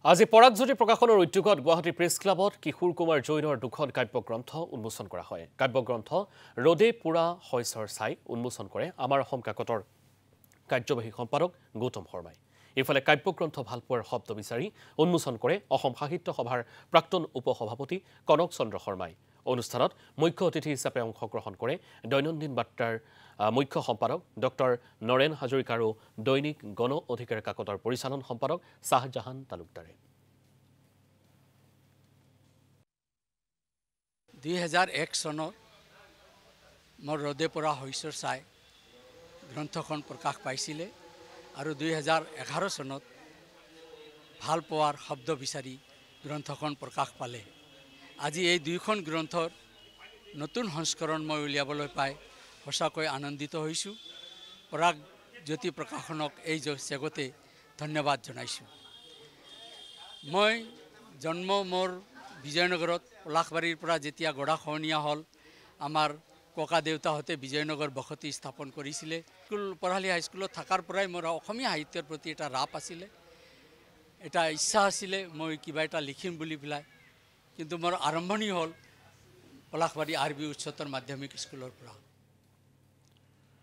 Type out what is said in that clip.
আজি পৰাগজ্যোতি প্ৰকাশনৰ উদ্যোগত গুৱাহাটী প্ৰেছ ক্লাবত কিশোৰ কুমাৰ জৈনৰ দুখন কাব্যগ্ৰন্থ উন্মোচন কৰা হয়। কাব্যগ্ৰন্থ ৰদে পুৰা শইচৰ চাই উন্মোচন কৰে আমাৰ অসম কাকতৰ কাৰ্যবাহী সম্পাদক গৌতম শৰ্মাই। ইফালে কাব্যগ্ৰন্থ ভালপোৱাৰ শব্দ বিচাৰি উন্মোচন কৰে অসম সাহিত্য সভাৰ প্ৰাক্তন উপসভাপতি কনক চন্দ্ৰ শৰ্মাই। অনুষ্ঠানত মুখ্য অতিথি হিচাপে অংশগ্ৰহণ কৰে দৈনন্দিন বাৰ্তাৰ মুখ্য সম্পাদক ডক্টৰ নৰেন হাজৰিকা আৰু দৈনিক গণ অধিকাৰ কাকতৰ পৰিচালন সম্পাদক শাহজাহান তালুকদাৰে। 2001 চনত মোৰ ৰদে পৰা শইচৰ চাই গ্ৰন্থখন প্ৰকাশ পাইছিলে আৰু 2011 চনত ভাল পোৱাৰ শব্দ বিচাৰি গ্ৰন্থখন প্ৰকাশ পালে। আজি এই দুইখন গ্ৰন্থৰ নতুন সংস্কৰণ মই উলিয়াবলৈ পাই সঁচাকৈ আনন্দিত হৈছোঁ। পৰাগজ্যোতি প্ৰকাশনক এই জগতে ধন্যবাদ জনাইছোঁ। মই জন্ম মোৰ বিজয়নগৰত পলাশবাৰীৰ পৰা যেতিয়া গৰাখহনীয়া হ'ল, আমাৰ ককা দেউতাহঁতে বিজয়নগৰ বসতি স্থাপন কৰিছিলে। স্কুল পঢ়ালি হাইস্কুলত থকাৰ পৰাই মোৰ অসমীয়া সাহিত্যৰ প্ৰতি এটা ৰাপ আছিলে, এটা ইচ্ছা আছিলে মই কিবা এটা লিখিম বুলি পেলাই। কিন্তু মোৰ আৰম্ভণি হ'ল পলাশবাৰী আৰবি উচ্চতৰ মাধ্যমিক স্কুলৰ পৰা।